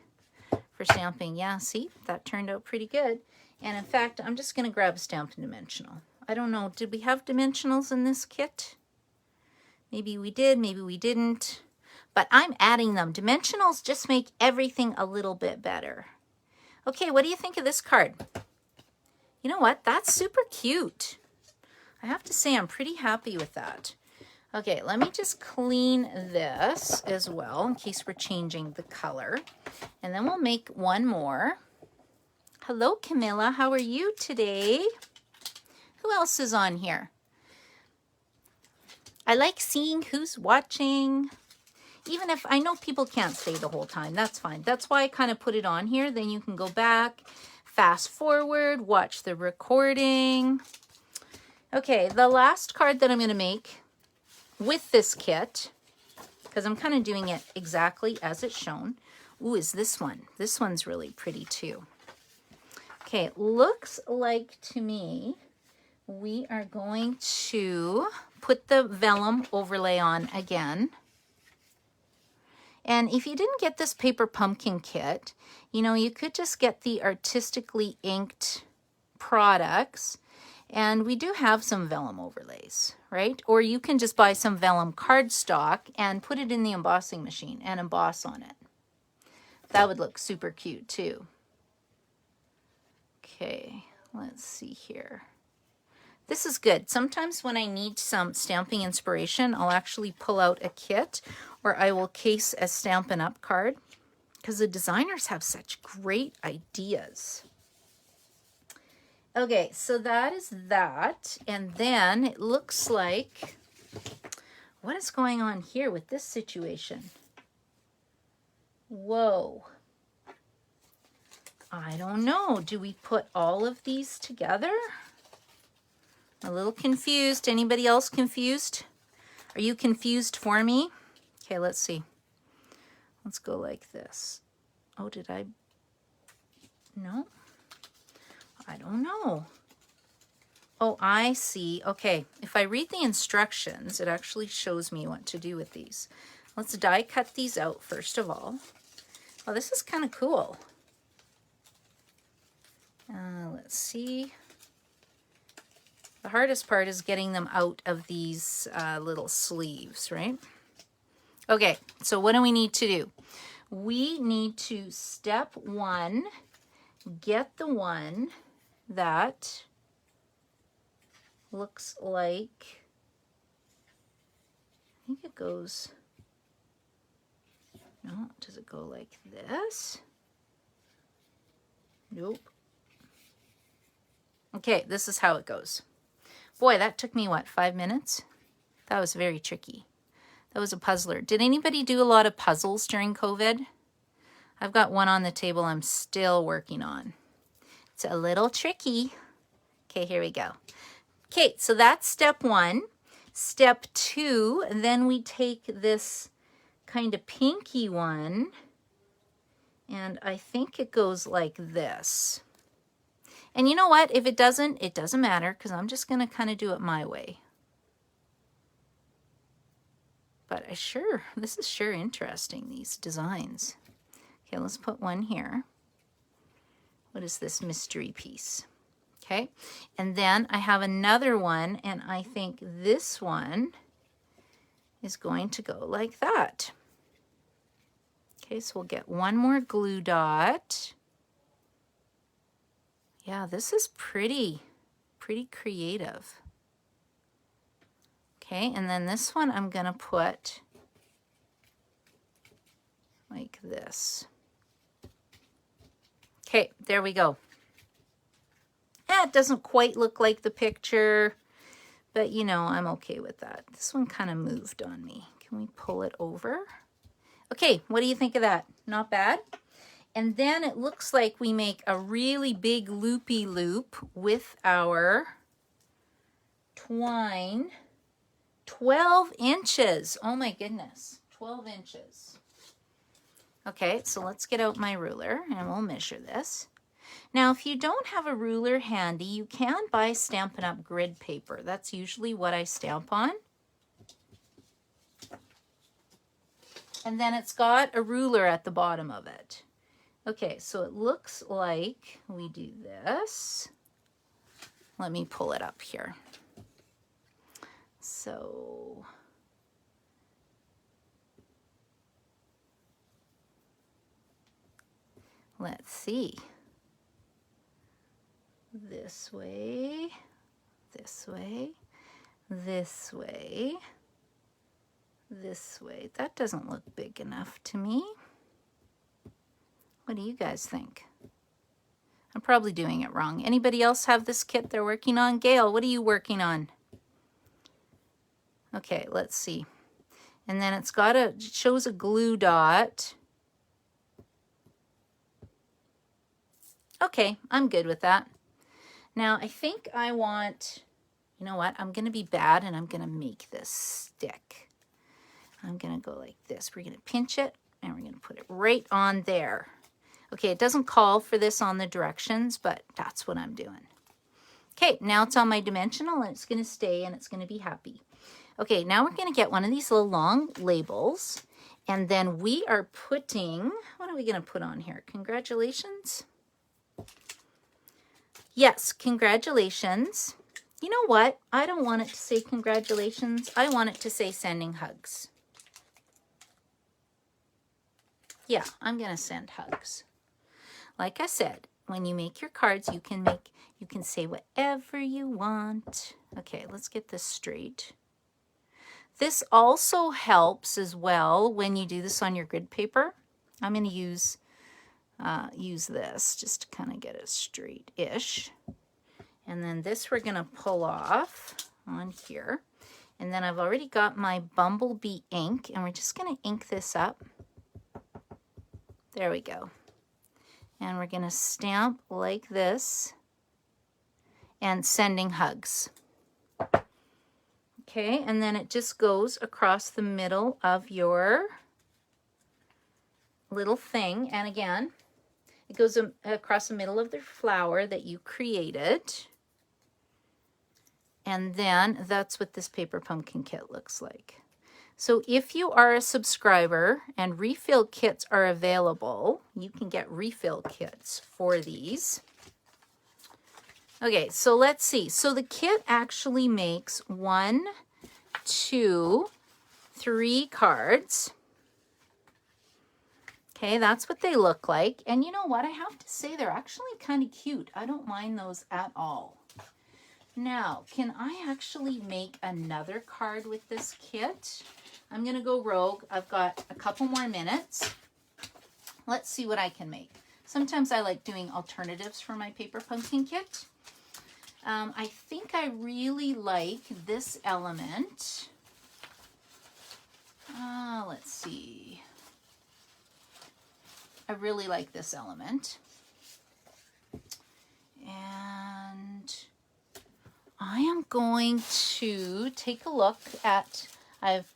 for stamping. Yeah, see, that turned out pretty good. And in fact, I'm just going to grab a Stampin' Dimensional. I don't know, did we have dimensionals in this kit? Maybe we did, maybe we didn't. But I'm adding them. Dimensionals just make everything a little bit better. Okay, what do you think of this card? You know what? That's super cute. I have to say I'm pretty happy with that. Okay, let me just clean this as well in case we're changing the color. And then we'll make one more. Hello, Camilla. How are you today? Who else is on here? I like seeing who's watching. Even if I know people can't stay the whole time, that's fine. That's why I kind of put it on here. Then you can go back, fast forward, watch the recording. Okay, the last card that I'm going to make with this kit, because I'm kind of doing it exactly as it's shown. Ooh, is this one. This one's really pretty too. Okay, looks like to me we are going to put the vellum overlay on again. And if you didn't get this paper pumpkin kit, you know, you could just get the artistically inked products. And we do have some vellum overlays, right? Or you can just buy some vellum cardstock and put it in the embossing machine and emboss on it. That would look super cute too. Okay, let's see here. This is good. Sometimes when I need some stamping inspiration, I'll actually pull out a kit or I will case a Stampin' Up card because the designers have such great ideas. Okay, so that is that. And then it looks like, what is going on here with this situation? Whoa. I don't know. Do we put all of these together? A little confused. Anybody else confused? Are you confused for me? Okay, let's see. Let's go like this. Oh, did I? No. I don't know. Oh, I see. Okay, if I read the instructions, it actually shows me what to do with these. Let's die cut these out first of all. Oh, this is kind of cool. Let's see. The hardest part is getting them out of these little sleeves, right? Okay, so what do we need to do? We need to, step one, get the one that looks like, I think it goes, no, does it go like this? Nope. Okay, this is how it goes. Boy, that took me, what, 5 minutes? That was very tricky. That was a puzzler. Did anybody do a lot of puzzles during COVID? I've got one on the table I'm still working on. It's a little tricky. Okay, here we go. Okay, so that's step one. Step two, then we take this kind of pinky one, and I think it goes like this. And you know what? If it doesn't matter, because I'm just going to kind of do it my way. But this is sure interesting, these designs. Okay, let's put one here. What is this mystery piece? Okay, and then I have another one, and I think this one is going to go like that. Okay, so we'll get one more glue dot. Yeah, this is pretty creative. Okay, and then this one I'm gonna put like this. Okay, there we go. It doesn't quite look like the picture, but you know, I'm okay with that. This one kind of moved on me. Can Can we pull it over? Okay, what do you think of that? Not bad? And then it looks like we make a really big loopy loop with our twine. 12 inches. Oh my goodness, 12 inches. Okay, so let's get out my ruler and we'll measure this. Now, if you don't have a ruler handy, you can buy Stampin' Up! Grid paper. That's usually what I stamp on. And then it's got a ruler at the bottom of it. Okay, so it looks like we do this. Let me pull it up here. So let's see. This way, this way, this way, this way. That doesn't look big enough to me. What do you guys think? I'm probably doing it wrong. Anybody else have this kit they're working on? Gail, what are you working on? Okay, let's see. And then it's got it shows a glue dot. Okay, I'm good with that. Now, I think I want, you know what? I'm going to be bad and I'm going to make this stick. I'm going to go like this. We're going to pinch it and we're going to put it right on there. Okay, it doesn't call for this on the directions, but that's what I'm doing. Okay, now it's on my dimensional and it's going to stay and it's going to be happy. Okay, now we're going to get one of these little long labels and then we are putting, what are we going to put on here? Congratulations. Yes, congratulations. You know what? I don't want it to say congratulations. I want it to say sending hugs. Yeah, I'm going to send hugs. Like I said, when you make your cards, you can say whatever you want. Okay, let's get this straight. This also helps as well when you do this on your grid paper. I'm going to use this just to kind of get it straight-ish. And then this we're going to pull off on here. And then I've already got my Bumblebee ink, and we're just going to ink this up. There we go. And we're going to stamp like this and sending hugs. Okay, and then it just goes across the middle of your little thing. And again, it goes across the middle of the flower that you created. And then that's what this paper pumpkin kit looks like. So if you are a subscriber and refill kits are available, you can get refill kits for these. Okay, so let's see. So the kit actually makes 1, 2, 3 cards. Okay, that's what they look like. And you know what? I have to say they're actually kind of cute. I don't mind those at all. Now, can I actually make another card with this kit? I'm going to go rogue. I've got a couple more minutes. Let's see what I can make. Sometimes I like doing alternatives for my paper pumpkin kit. I think I really like this element. Let's see. I really like this element. And I am going to take a look at, I've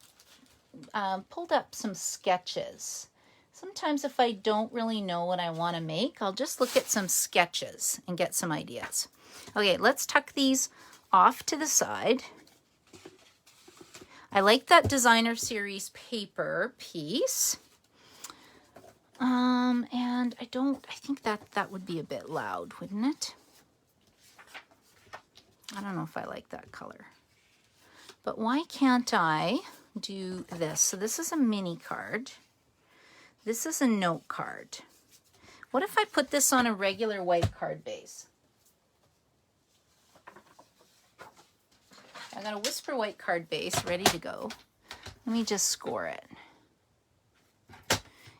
pulled up some sketches. Sometimes if I don't really know what I want to make, I'll just look at some sketches and get some ideas. Okay, let's tuck these off to the side. I like that designer series paper piece. And I think that would be a bit loud, wouldn't it? I don't know if I like that color. But why can't I do this? So this is a mini card. This is a note card. What if I put this on a regular white card base? I got a Whisper white card base ready to go. Let me just score it.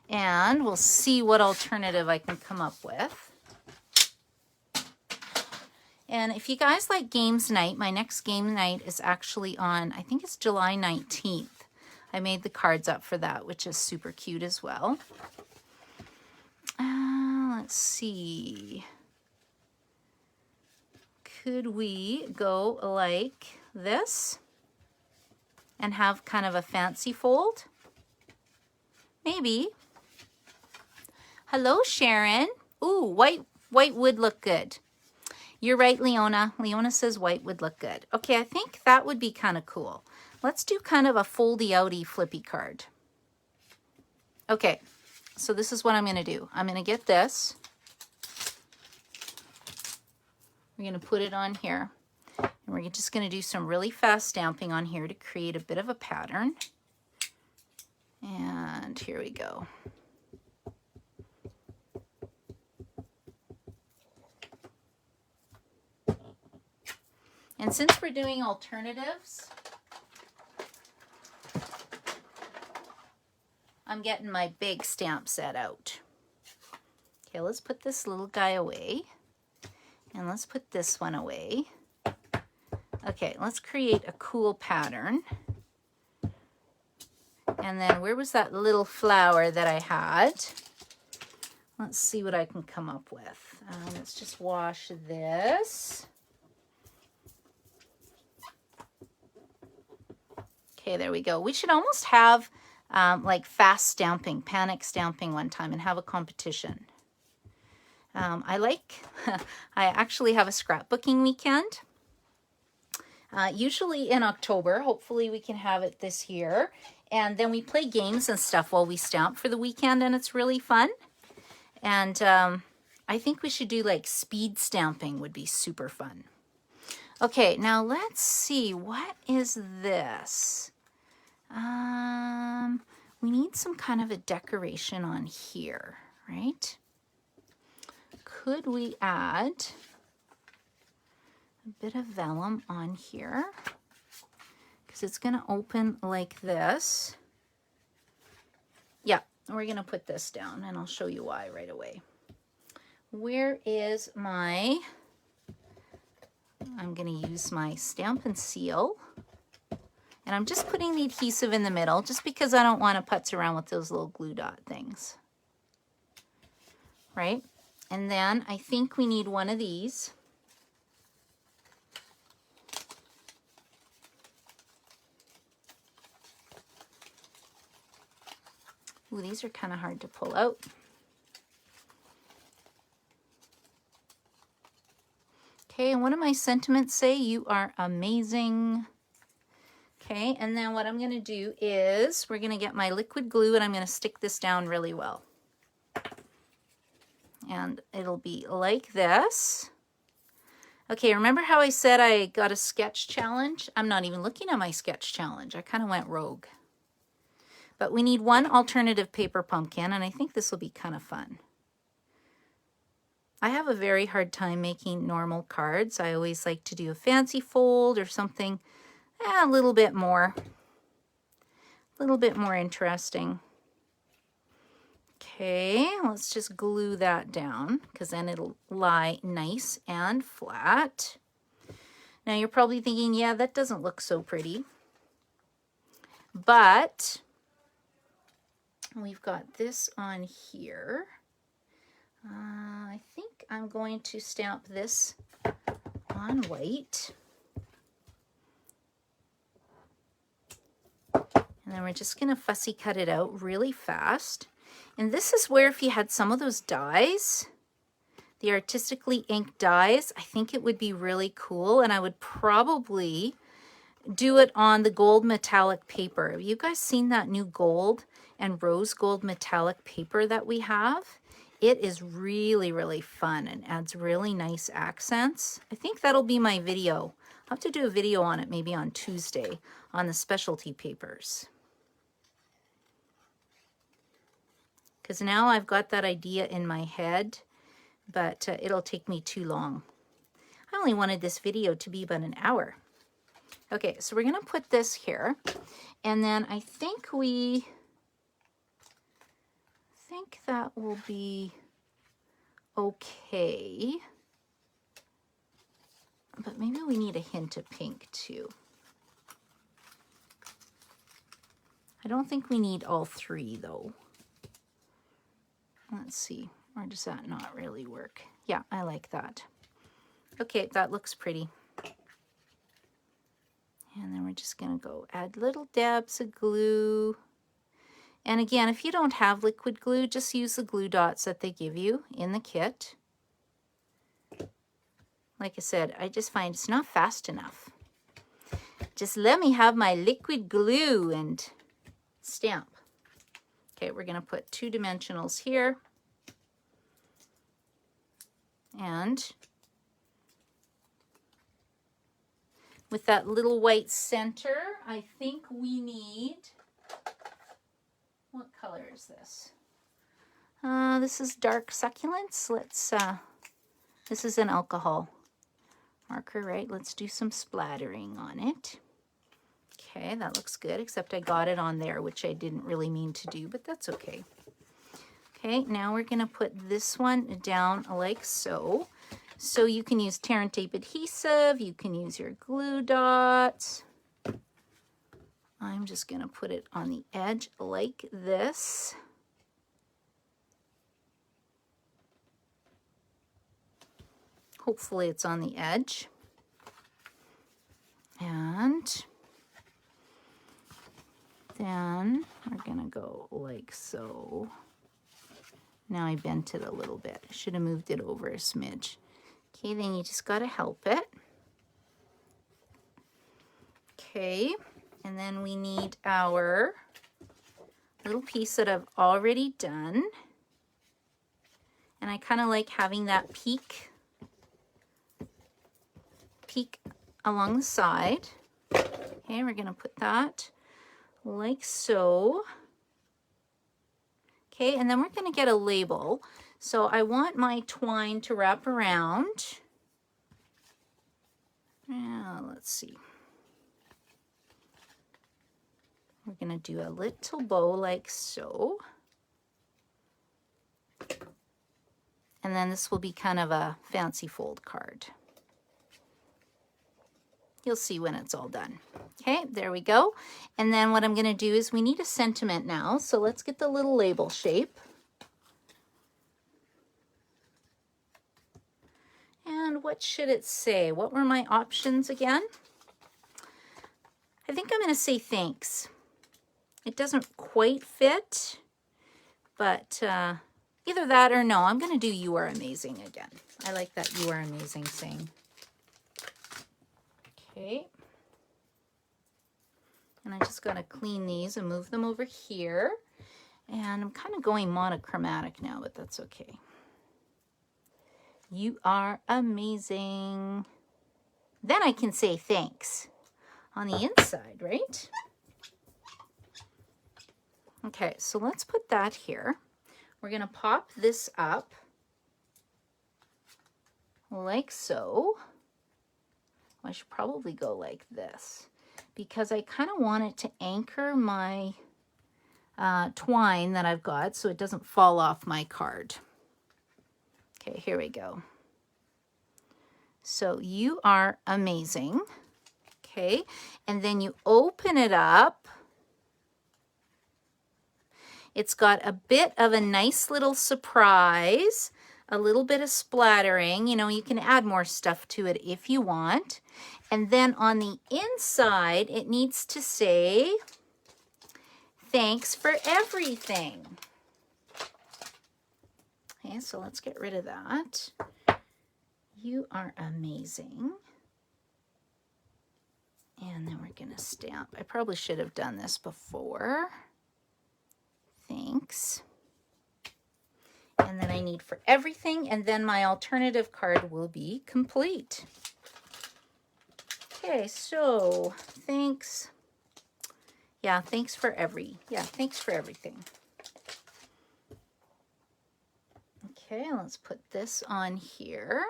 And we'll see what alternative I can come up with. And if you guys like games night, my next game night is actually on, I think it's July 19th. I made the cards up for that, which is super cute as well. Let's see. Could we go like this and have kind of a fancy fold? Maybe. Hello, Sharon. Ooh, white would look good. You're right, Leona. Leona says white would look good. Okay, I think that would be kind of cool. Let's do kind of a foldy-outy flippy card. Okay, so this is what I'm going to do. I'm going to get this. We're going to put it on here. And we're just going to do some really fast stamping on here to create a bit of a pattern. And here we go. And since we're doing alternatives, I'm getting my big stamp set out. Okay, let's put this little guy away. And let's put this one away. Okay, let's create a cool pattern. And then where was that little flower that I had? Let's see what I can come up with. Let's just wash this. Okay, there we go. We should almost have like fast stamping, panic stamping one time and have a competition. I actually have a scrapbooking weekend. Usually in October. Hopefully we can have it this year. And then we play games and stuff while we stamp for the weekend, and it's really fun. And I think we should do like speed stamping would be super fun. Okay, now let's see. What is this? We need some kind of a decoration on here, right? Could we add a bit of vellum on here? Because it's going to open like this. Yeah, we're going to put this down, and I'll show you why right away. Where is my... I'm going to use my Stampin' Seal. And I'm just putting the adhesive in the middle just because I don't want to putz around with those little glue dot things. Right? And then I think we need one of these. Ooh, these are kind of hard to pull out. Okay, and what do my sentiments say? You are amazing. Okay, and then what I'm going to do is we're going to get my liquid glue and I'm going to stick this down really well. And it'll be like this. Okay, remember how I said I got a sketch challenge? I'm not even looking at my sketch challenge. I kind of went rogue. But we need one alternative paper pumpkin, and I think this will be kind of fun. I have a very hard time making normal cards. I always like to do a fancy fold or something a little bit more interesting. Okay, let's just glue that down because then it'll lie nice and flat. Now you're probably thinking, yeah, that doesn't look so pretty. But we've got this on here. I think I'm going to stamp this on white. And then we're just going to fussy cut it out really fast. And this is where if you had some of those dies, the artistically inked dies, I think it would be really cool. And I would probably do it on the gold metallic paper. Have you guys seen that new gold and rose gold metallic paper that we have? It is really, really fun and adds really nice accents. I think that'll be my video. I'll have to do a video on it maybe on Tuesday on the specialty papers. Because now I've got that idea in my head, but it'll take me too long. I only wanted this video to be about an hour. Okay, so we're going to put this here, and then I think that will be okay. But maybe we need a hint of pink too. I don't think we need all 3 though. Let's see, or does that not really work? Yeah, I like that. Okay, that looks pretty. And then we're just gonna go add little dabs of glue. And again, if you don't have liquid glue, just use the glue dots that they give you in the kit. Like I said, I just find it's not fast enough. Just let me have my liquid glue and stamp. Okay, we're gonna put 2 dimensionals here. And with that little white center, I think we need, what color is this? This is dark succulents. Let's, this is an alcohol marker, right? Let's do some splattering on it. Okay, that looks good, except I got it on there, which I didn't really mean to do, but that's okay. Okay, now we're gonna put this one down like so. So you can use tear and tape adhesive, you can use your glue dots. I'm just gonna put it on the edge like this. Hopefully it's on the edge. And then we're gonna go like so. Now I bent it a little bit. I should have moved it over a smidge. Okay, then you just gotta help it. Okay, and then we need our little piece that I've already done. And I kind of like having that peak along the side. Okay, we're gonna put that like so. Okay, and then we're gonna get a label. So I want my twine to wrap around. Now, let's see. We're gonna do a little bow like so. And then this will be kind of a fancy fold card. You'll see when it's all done. Okay, there we go. And then what I'm gonna do is we need a sentiment now. So let's get the little label shape. And what should it say? What were my options again? I think I'm gonna say thanks. It doesn't quite fit, but either that or no, I'm gonna do you are amazing again. I like that you are amazing saying. Okay. And I just gotta clean these and move them over here. And I'm kind of going monochromatic now, but that's okay. You are amazing. Then I can say thanks on the inside, right? Okay, so let's put that here. We're gonna pop this up like so. I should probably go like this because I kind of want it to anchor my twine that I've got so it doesn't fall off my card. Okay, here we go. So you are amazing. Okay, and then you open it up. It's got a bit of a nice little surprise, a little bit of splattering. You know, you can add more stuff to it if you want. And then on the inside, it needs to say, thanks for everything. Okay, so let's get rid of that. You are amazing. And then we're gonna stamp. I probably should have done this before. Thanks. And then I need for everything, and then my alternative card will be complete. Okay, so thanks. Yeah, thanks for thanks for everything. Okay, let's put this on here.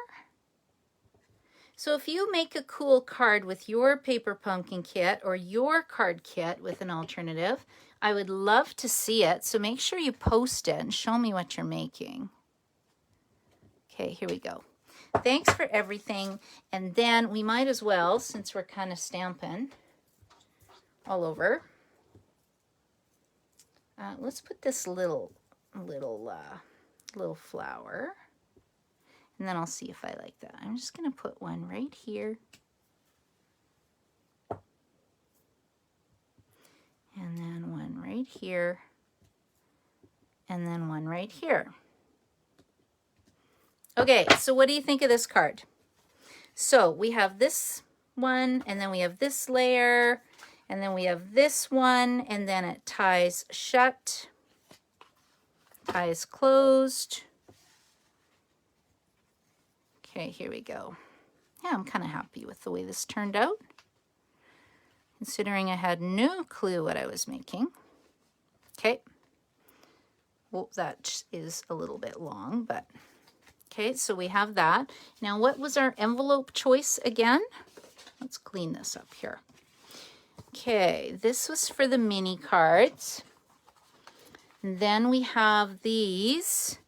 So if you make a cool card with your paper pumpkin kit or your card kit with an alternative, I would love to see it. So make sure you post it and show me what you're making. Okay, here we go. Thanks for everything. And then we might as well, since we're kind of stamping all over, Let's put this little flower, and then I'll see if I like that. I'm just going to put one right here. And then one right here. And then one right here. Okay, so what do you think of this card? So we have this one, and then we have this layer, and then we have this one, and then it ties shut, ties closed. Okay, here we go. Yeah, I'm kind of happy with the way this turned out, considering I had no clue what I was making. Okay. Well, that is a little bit long, but okay, so we have that. Now, what was our envelope choice again? Let's clean this up here. Okay, this was for the mini cards. And then we have these.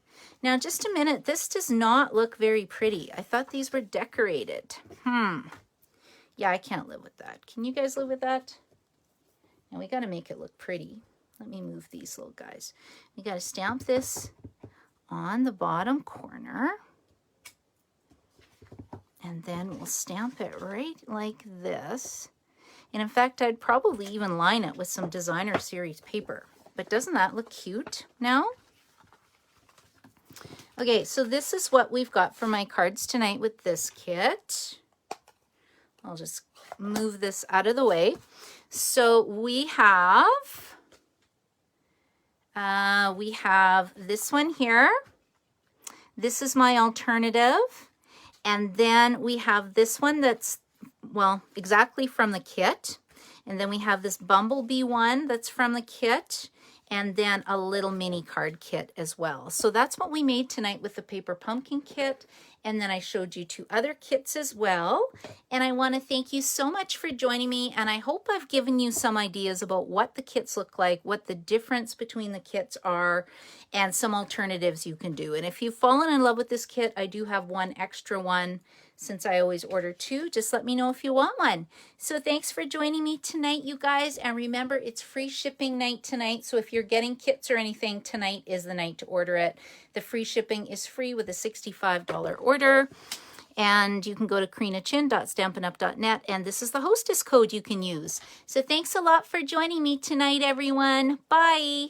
Now, just a minute, this does not look very pretty. I thought these were decorated. Yeah, I can't live with that. Can you guys live with that? Now, we got to make it look pretty. Let me move these little guys. We got to stamp this on the bottom corner. And then we'll stamp it right like this. And in fact, I'd probably even line it with some designer series paper. But doesn't that look cute now? Okay, so this is what we've got for my cards tonight with this kit. I'll just move this out of the way. So we have this one here. This is my alternative. And then we have this one that's, well, exactly from the kit. And then we have this bumblebee one that's from the kit. And then a little mini card kit as well. So that's what we made tonight with the paper pumpkin kit. And then I showed you 2 other kits as well. And I want to thank you so much for joining me. And I hope I've given you some ideas about what the kits look like, what the difference between the kits are, and some alternatives you can do. And if you've fallen in love with this kit, I do have one extra one. Since I always order 2, just let me know if you want one. So thanks for joining me tonight, you guys. And remember, it's free shipping night tonight. So if you're getting kits or anything, tonight is the night to order it. The free shipping is free with a $65 order. And you can go to KarinaChin.stampinup.net. And this is the hostess code you can use. So thanks a lot for joining me tonight, everyone. Bye.